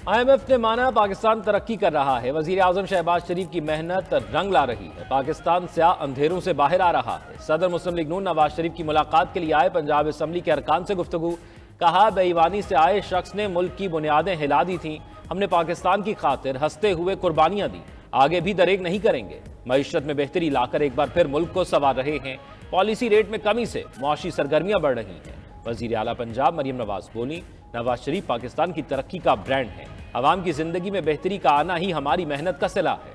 IMF ने माना पाकिस्तान तरक्की कर रहा है। वजीर आजम शहबाज शरीफ की मेहनत रंग ला रही है। पाकिस्तान स्याह अंधेरों से बाहर आ रहा है। सदर मुस्लिम लीग नून नवाज शरीफ की मुलाकात के लिए आए पंजाब असम्बली के अरकान से गुफ्तगू। कहा, बेईमानी से आए शख्स ने मुल्क की बुनियादें हिला दी थीं। हमने पाकिस्तान की खातिर हंसते हुए कुर्बानियां दी, आगे भी दरेग नहीं करेंगे। मईशत में बेहतरी लाकर एक बार फिर मुल्क को संवार रहे हैं। पॉलिसी रेट में कमी से मुआशी सरगर्मियां बढ़ रही हैं। वजीर आला पंजाब मरियम नवाज बोली, नवाज शरीफ पाकिस्तान की तरक्की का ब्रांड है। अवाम की जिंदगी में बेहतरी का आना ही हमारी मेहनत का सिला है।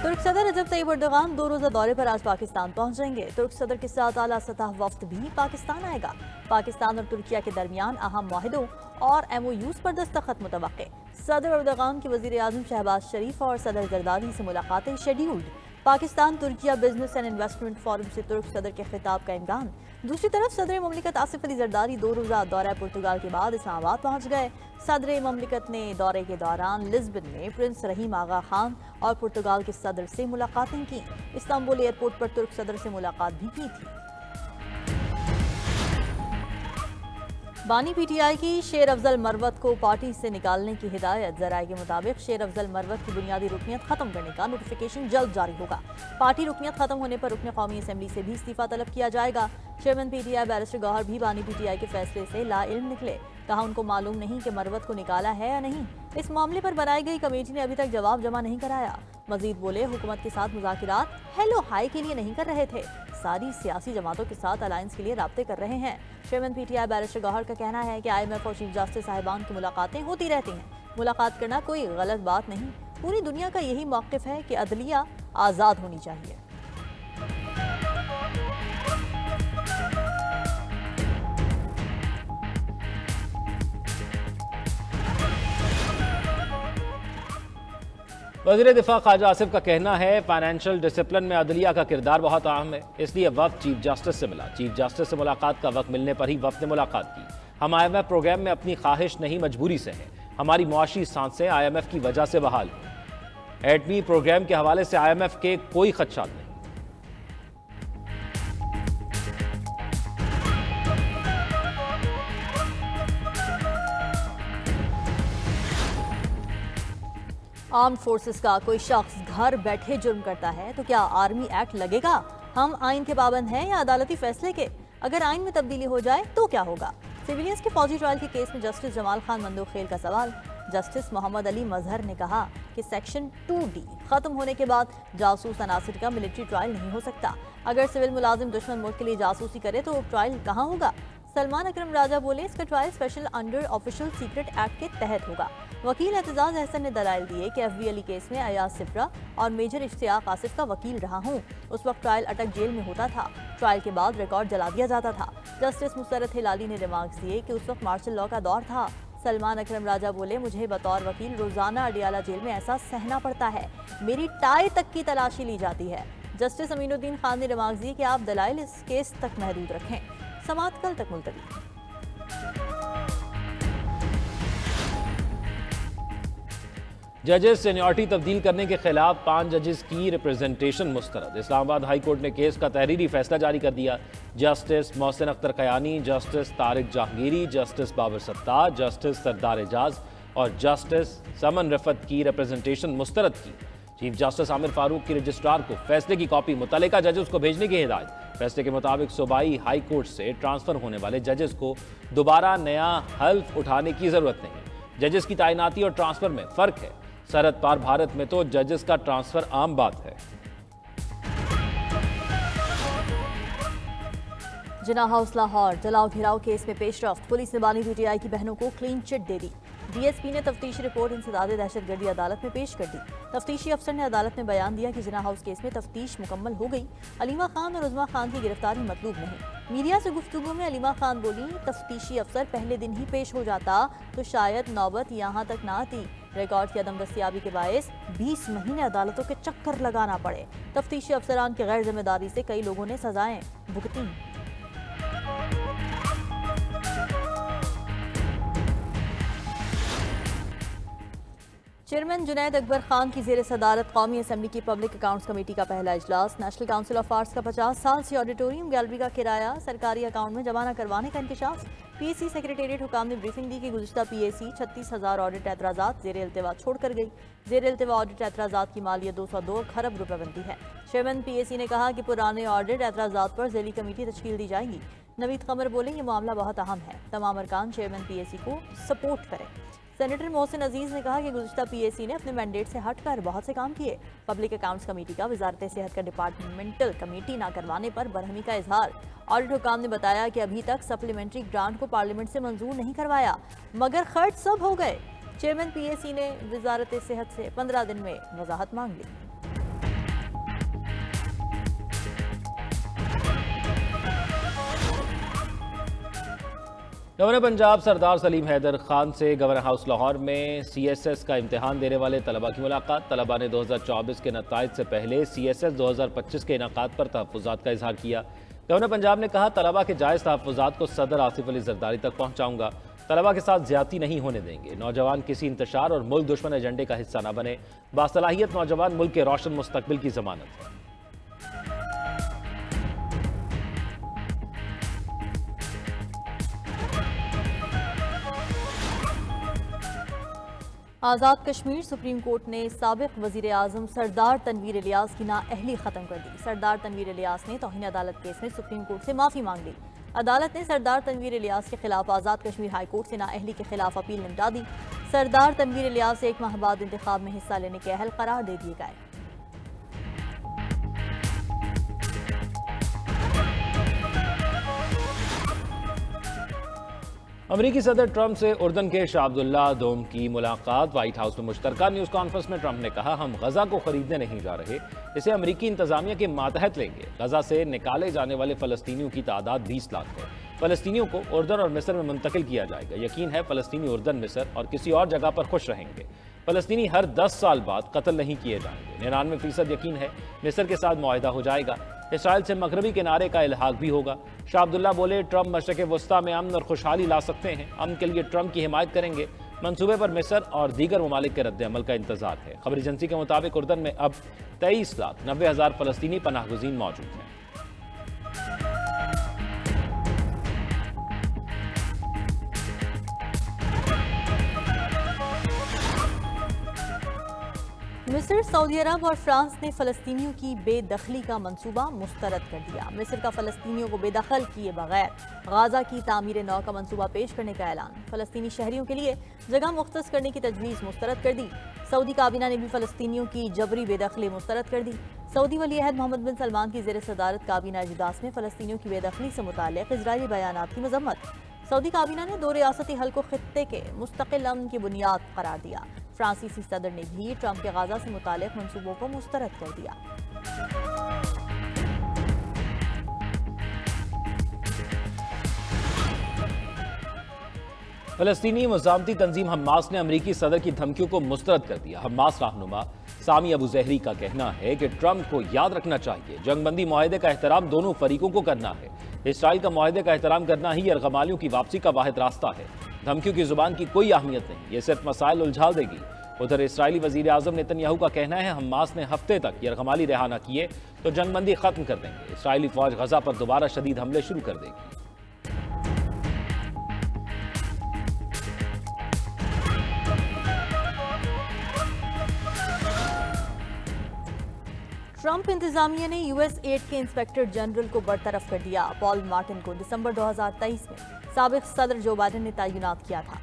तुर्क सदर रजब तैयब एर्दोगान 2 रोजा दौरे पर आज पाकिस्तान पहुंचेंगे। तुर्क सदर के साथ आला सतह वफ्द भी पाकिस्तान आएगा। पाकिस्तान और तुर्किया के दरमियान अहम माहिदों और MOUs पर दस्तखत मुतवक्के। सदर एर्दोगान की वजीर आजम शहबाज शरीफ और सदर जरदारी से मुलाकातें scheduled. Pakistan Türkiye business and investment forum से तुर्क सदर के खिताब का इम्कान। दूसरी तरफ सदर ममलिकत आसिफ अली जरदारी 2 रोजा दौरा पुर्तगाल के बाद इस्लामाबाद पहुंच गए। सदर ममलिकत ने दौरे के दौरान लिस्बन में प्रिंस रहीम आगा खान और पुर्तगाल के सदर से मुलाकातें की। इस्तांबुल एयरपोर्ट पर तुर्क सदर से मुलाकात भी की थी। बानी PTI की शेर अफजल मरवत को पार्टी से निकालने की हिदायत। जराये के मुताबिक शेर अफजल मरवत की बुनियादी रुकनियत खत्म करने का नोटिफिकेशन जल्द जारी होगा। पार्टी रुकनियत खत्म होने पर रुकन कौमी असम्बली से भी इस्तीफा तलब किया जाएगा। चेयरमैन PTI बैरिस्टर गौहर भी बानी PTI के फैसले से लाइल्म निकले। कहा, उनको मालूम नहीं कि मरवत को निकाला है या नहीं। इस मामले पर बनाई गई कमेटी ने अभी तक जवाब जमा नहीं कराया। मजीद बोले, हुकूमत के साथ मुज़ाकिरात हेलो हाई के लिए नहीं कर रहे थे, सारी सियासी जमातों के साथ अलायंस के लिए राब्ते कर रहे हैं। चेयरमैन PTI बैरिस्टर गौहर का कहना है कि IMF और चीफ जस्टिस साहिबान की मुलाकातें होती रहती हैं। मुलाकात करना कोई गलत बात नहीं। पूरी दुनिया का यही मौक़िफ़ है कि अदलिया आज़ाद होनी चाहिए। वज़ीर दिफा ख्वाजा आसिफ का कहना है, फाइनेंशियल डिसिप्लिन में अदलिया का किरदार बहुत अहम है, इसलिए वक्त चीफ जस्टिस से मिला। चीफ जस्टिस से मुलाकात का वक्त मिलने पर ही वक्त ने मुलाकात की। हम IMF प्रोग्राम में अपनी ख्वाहिश नहीं मजबूरी से हैं। हमारी मुआशी सांसें IMF की वजह से बहाल हैं। एटमी प्रोग्राम के हवाले से IMF के कोई खदशात नहीं। आर्म्ड फोर्सेस का कोई शख्स घर बैठे जुर्म करता है तो क्या आर्मी एक्ट लगेगा? हम आइन के पाबंद हैं या अदालती फैसले के? अगर आइन में तब्दीली हो जाए तो क्या होगा? सिविलियंस के फौजी ट्रायल के केस में जस्टिस जमाल खान मंदोखेल का सवाल। जस्टिस मोहम्मद अली मजहर ने कहा कि सेक्शन 2D खत्म होने के बाद जासूस अनासिर का मिलिट्री ट्रायल नहीं हो सकता। अगर सिविल मुलाजिम दुश्मन मुल्क के लिए जासूसी करे तो ट्रायल कहाँ होगा? सलमान अकरम राजा बोले, इसका trial special under official secret act के तहत होगा। वकील एतजाज अहसन ने दलाइल दिए कि FB अली केस में अयाज सिफरा और मेजर इश्तियाक आसिफ का वकील रहा हूँ। उस वक्त ट्रायल अटक जेल में होता था। ट्रायल के बाद रिकॉर्ड जला दिया जाता था। जस्टिस मुसरत हिलाली ने रिमार्क्स दिए कि उस वक्त मार्शल लॉ का दौर था। सलमान अकरम राजा बोले, मुझे बतौर वकील रोजाना अडियाला जेल में ऐसा सहना पड़ता है, मेरी टाई तक की तलाशी ली जाती है। जस्टिस अमीनुद्दीन खान ने रिमार्क्स दिए कि आप दलाइल इस केस तक महदूद रखें। समाअत कल तक मुलतवी। जजेस सीनियरिटी तब्दील करने के खिलाफ 5 जजेस की रिप्रेजेंटेशन मुस्तरद। इस्लामाबाद हाई कोर्ट ने केस का तहरीरी फैसला जारी कर दिया। Justice Mohsin Akhtar Kayani, justice Tariq Jahangiri, justice Babar Sattar, justice Sardar Ejaz और जस्टिस समन रफत की रिप्रेजेंटेशन मुस्तरद की। चीफ जस्टिस आमिर फारूक की रजिस्ट्रार को फैसले की कॉपी मुतल्लिका जजेस को भेजने की हिदायत। फैसले के मुताबिक सूबाई हाई कोर्ट से ट्रांसफर होने वाले जजेस को दोबारा नया हल्फ उठाने की जरूरत नहीं। जजेस की तैनाती और ट्रांसफर में फर्क है। सरहद पार भारत में तो जजेस का ट्रांसफर आम बात है। जिन्ना हाउस लाहौर जलाओ घिराव केस में पेशरफ्त। पुलिस ने बानी PTI की बहनों को क्लीन चिट दे दी। DSP ने तफ्तीशी रिपोर्ट इंसदाद दहशतगर्दी अदालत में पेश कर दी। तफ्तीशी अफसर ने अदालत में बयान दिया कि जिन्ना हाउस केस में तफ्तीश मुकम्मल हो गई। अलीमा खान और उज़मा खान की गिरफ्तारी मतलूब नहीं। मीडिया से गुफ्तगू में अलीमा खान बोली, तफ्तीशी अफसर पहले दिन ही पेश हो जाता तो शायद नौबत यहाँ तक ना आती। रिकॉर्ड की अदम दस्तियाबी के बायस 20 महीने अदालतों के चक्कर लगाना पड़े। तफ्तीशी अफसरान की गैर जिम्मेदारी से कई लोगों ने सजाएं भुगती। चेयरमैन जुनैद अकबर खान की जेर सदारत कौमी असम्बली की पब्लिक अकाउंट्स कमेटी का पहला इजलास। नेशनल काउंसिल ऑफ आर्ट्स का 50 साल से ऑडिटोरियम गैलरी का किराया सरकारी अकाउंट में जमा न करवाने का इंकशाफ। पीएसी सेक्रेटेरिएट हुकाम ने ब्रीफिंग दी कि गुज़िश्ता पीएसी 36,000 ऑडिट एतराज़ात जेर इल्तिवा छोड़ कर गई। जेर इल्तिवा ऑडिट एतराज़ात की मालियत 202 खरब रुपए बनती है। चेयरमैन पीएसी ने कहा कि पुराने ऑडिट एतराज़ात पर ज़ैली कमेटी तश्कील दी जाएगी। नवीद कमर बोले ये मामला बहुत अहम है, तमाम अरकान चेयरमैन पीएसी को सपोर्ट करें। सेनेटर मोहसिन अजीज ने कहा कि गुज़िश्ता पीएसी ने अपने मैंडेट से हटकर बहुत से काम किए। पब्लिक अकाउंट्स कमेटी का वजारत सेहत का डिपार्टमेंटल कमेटी ना करवाने पर बरहमी का इजहार। ऑडिट हुकाम ने बताया कि अभी तक सप्लीमेंट्री ग्रांट को पार्लियामेंट से मंजूर नहीं करवाया, मगर खर्च सब हो गए। चेयरमैन पीएसी ने वजारत सेहत से 15 दिन में वजाहत मांग ली। गवर्नर पंजाब सरदार सलीम हैदर खान से गवर्नर हाउस लाहौर में CSS का इम्तिहान देने वाले तलबा की मुलाकात। तलबा ने 2024 के नताइज से पहले CSS 2025 के इनाकात पर तहफ़्फ़ुज़ात का इजहार किया। गवर्नर पंजाब ने कहा तलबा के जायज़ तहफ़्फ़ुज़ात को सदर आसिफ अली जरदारी तक पहुँचाऊँगा। तलबा के साथ ज़्यादती नहीं होने देंगे। नौजवान किसी इंतशार और मुल्क दुश्मन एजेंडे का हिस्सा न बने। बासलाहियत नौजवान मुल्क के रोशन मुस्तकबिल की ज़मानत है। आज़ाद कश्मीर सुप्रीम कोर्ट ने साबिक वज़ीर आज़म सरदार तनवीर इलियास की नाअहली ख़त्म कर दी। सरदार तनवीर इलियास ने तौहीन अदालत केस में सुप्रीम कोर्ट से माफ़ी मांग ली। अदालत ने सरदार तनवीर इलियास के खिलाफ आज़ाद कश्मीर हाई कोर्ट से नाअहली के खिलाफ अपील निपटा दी। सरदार तनवीर इलियास 1 माह बाद इंतखाब में हिस्सा लेने के अहल करार दे दिए गए। अमरीकी सदर ट्रंप से उर्दन के शाह अब्दुल्ला दोम की मुलाकात। व्हाइट हाउस में मुश्तरका न्यूज़ कॉन्फ्रेंस में ट्रंप ने कहा हम गजा को खरीदने नहीं जा रहे, इसे अमरीकी इंतजामिया के मातहत लेंगे। गजा से निकाले जाने वाले फ़लस्तीनियों की तादाद 20 लाख है। फ़लस्तीनियों को उर्दन और मिस्र में मुंतकिल किया जाएगा। यकीन है फ़लस्तीनी उर्दन, मिस्र और किसी और जगह पर खुश रहेंगे। फ़लस्तीनी हर 10 साल बाद कत्ल नहीं किए जाएंगे। 99% यकीन है मिस्र के साथ मुआहदा हो जाएगा। इसराइल से मगरबी किनारे का इल्हाक भी होगा। शाह अब्दुल्ला बोले ट्रंप मशरक़ वस्ता में अमन और खुशहाली ला सकते हैं। अमन के लिए ट्रंप की हिमायत करेंगे। मंसूबे पर मिस्र और दीगर ममालिक के रद्द अमल का इंतजार है। खबर एजेंसी के मुताबिक उर्दन में अब 23,90,000 फ़लस्तीनी पनाहगुज़ीन मौजूद हैं। मिस्र, सऊदी अरब और फ्रांस ने फ़लस्तीनियों की बेदखली का मंसूबा मुस्तरद कर दिया। मिस्र का फ़लस्तीनियों को बेदखल किए बगैर गाज़ा की तामीर नौ का मंसूबा पेश करने का ऐलान। फ़लस्तीनी शहरियों के लिए जगह मुख्तस करने की तजवीज़ मुस्तरद कर दी। सऊदी काबीना ने भी फ़लस्तीनियों की जबरी बेदखली मुस्तरद कर दी। सऊदी वली अहद मोहम्मद बिन सलमान की ज़ेर सदारत काबीना इजलास में फ़लस्तीनियों की बेदखली से मुताल्लिक़ इजरायली बयानात की मजम्मत। सऊदी काबीना ने 2 रियासती हल को खित्ते के मुस्तकिल अमन की बुनियाद करार दिया। फ्रांसीसी सदर ने भी ट्रंप के गाजा से मुताल्लिक़ मंसूबों को मुस्तरद कर दिया। फ़लस्तीनी मुज़ामती तंजीम हमास ने अमरीकी सदर की धमकियों को मुस्तरद कर दिया। हमास रहनुमा सामी अबू ज़हरी का कहना है कि ट्रंप को याद रखना चाहिए जंगबंदी मुआहदे का एहतराम दोनों फरीकों को करना है। इसराइल का मुआहदे का एहतराम करना ही यरगमालियों की वापसी का वाहिद रास्ता है। धमकियों की जुबान की कोई अहमियत नहीं, ये सिर्फ मसाइल उलझा देगी। उधर इसराइली वज़ीर आज़म नेतन्याहू का कहना है हमास ने हफ्ते तक यरगमाली रिहा न किए तो जंगबंदी खत्म कर देंगे। इसराइली फौज गजा पर दोबारा शदीद हमले शुरू कर देगी। ट्रंप इंतजामिया ने यूएस एड के इंस्पेक्टर जनरल को बरतरफ कर दिया। पॉल मार्टिन को दिसंबर 2023 में साबिक सदर जो बाइडेन ने तैनात किया था।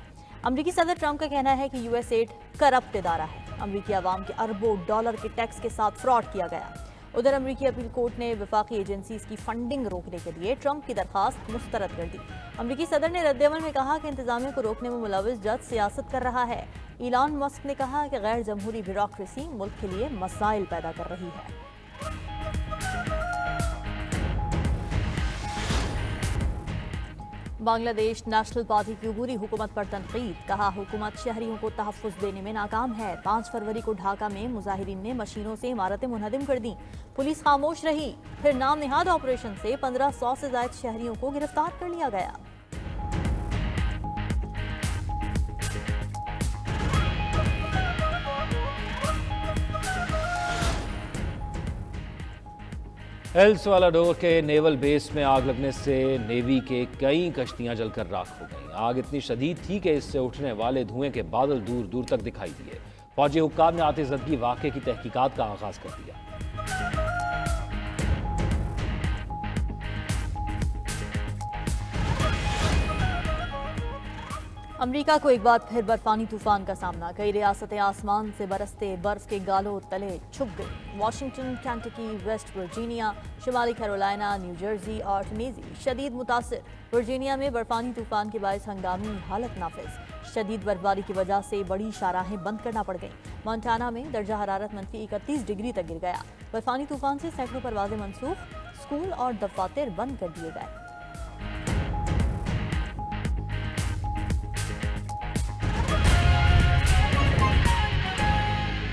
अमरीकी सदर ट्रंप का कहना है कि यूएस एड करप्ट इदारा है। अमरीकी आवाम के अरबों डॉलर के टैक्स के साथ फ्रॉड किया गया। उधर अमरीकी अपील कोर्ट ने वफाकी एजेंसीज की फंडिंग रोकने के लिए ट्रंप की दरखास्त मुस्तरद कर दी। अमरीकी सदर ने रद्दअमल में कहा कि इंतजामिया को रोकने में मुलविस जज सियासत कर रहा है। इलॉन मस्क ने कहा कि गैर जमहूरी ब्यूरोक्रेसी मुल्क के लिए मसाइल पैदा कर रही है। बांग्लादेश नेशनल पार्टी की अबूरी हुकूमत पर तनकीद। कहा हुकूमत शहरियों को तहफ़्फ़ुज़ देने में नाकाम है। 5 फरवरी को ढाका में मुजाहिरीन ने मशीनों से इमारतें मुनहदिम कर दी। पुलिस खामोश रही। फिर नाम निहाद ऑपरेशन से 1500 से ज़ायद शहरियों को गिरफ्तार कर लिया गया। एल साल्वाडोर के नेवल बेस में आग लगने से नेवी के कई कश्तियां जलकर राख हो गईं। आग इतनी शदीद थी कि इससे उठने वाले धुएं के बादल दूर दूर तक दिखाई दिए। फौजी हुक्काम ने आतिशबाजी वाक़े की तहकीकात का आगाज कर दिया। अमेरिका को एक बार फिर बर्फानी तूफान का सामना। कई रियासतें आसमान से बरसते बर्फ के गालों तले छुप गई। वॉशिंगटन, केंटकी, वेस्ट वर्जीनिया, शुमाली कैरोलिना, न्यू जर्सी और टेनेसी शदीद मुतासिर। वर्जीनिया में बर्फानी तूफान के बायस हंगामी हालत नाफिज। शदीद बर्फबारी की वजह से बड़ी शाहराहें बंद करना पड़ गईं। मोंटाना में दर्जा हरारत -31 डिग्री तक गिर गया। बर्फानी तूफान से सैकड़ों परवाजें मनसूख, स्कूल और दफातर बंद कर दिए गए।